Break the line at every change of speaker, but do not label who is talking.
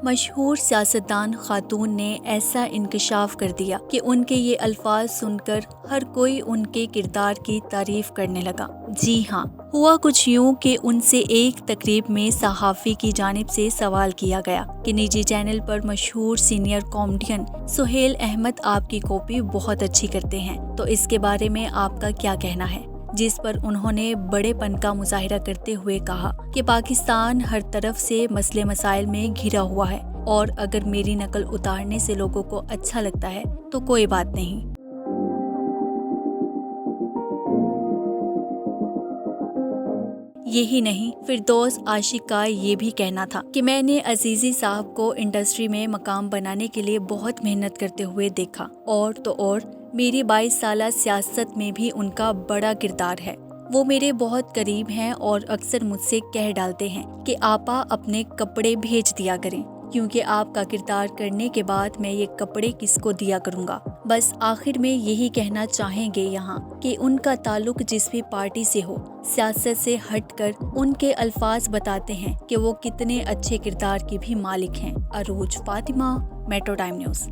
مشہور سیاستدان خاتون نے ایسا انکشاف کر دیا کہ ان کے یہ الفاظ سن کر ہر کوئی ان کے کردار کی تعریف کرنے لگا۔ جی ہاں، ہوا کچھ یوں کہ ان سے ایک تقریب میں صحافی کی جانب سے سوال کیا گیا کہ نجی چینل پر مشہور سینئر کامیڈین سہیل احمد آپ کی کاپی بہت اچھی کرتے ہیں، تو اس کے بارے میں آپ کا کیا کہنا ہے؟ جس پر انہوں نے بڑے پن کا مظاہرہ کرتے ہوئے کہا کہ پاکستان ہر طرف سے مسئلے مسائل میں گھرا ہوا ہے اور اگر میری نقل اتارنے سے لوگوں کو اچھا لگتا ہے تو کوئی بات نہیں۔ یہی نہیں، فردوس عاشق کا یہ بھی کہنا تھا کہ میں نے عزیزی صاحب کو انڈسٹری میں مقام بنانے کے لیے بہت محنت کرتے ہوئے دیکھا، اور میری 22 سالہ سیاست میں بھی ان کا بڑا کردار ہے۔ وہ میرے بہت قریب ہیں اور اکثر مجھ سے کہہ ڈالتے ہیں کہ آپا اپنے کپڑے بھیج دیا کریں، کیونکہ آپ کا کردار کرنے کے بعد میں یہ کپڑے کس کو دیا کروں گا۔ بس آخر میں یہی کہنا چاہیں گے یہاں کہ ان کا تعلق جس بھی پارٹی سے ہو، سیاست سے ہٹ کر ان کے الفاظ بتاتے ہیں کہ وہ کتنے اچھے کردار کے بھی مالک ہیں۔ عروج فاطمہ، میٹرو ٹائم نیوز۔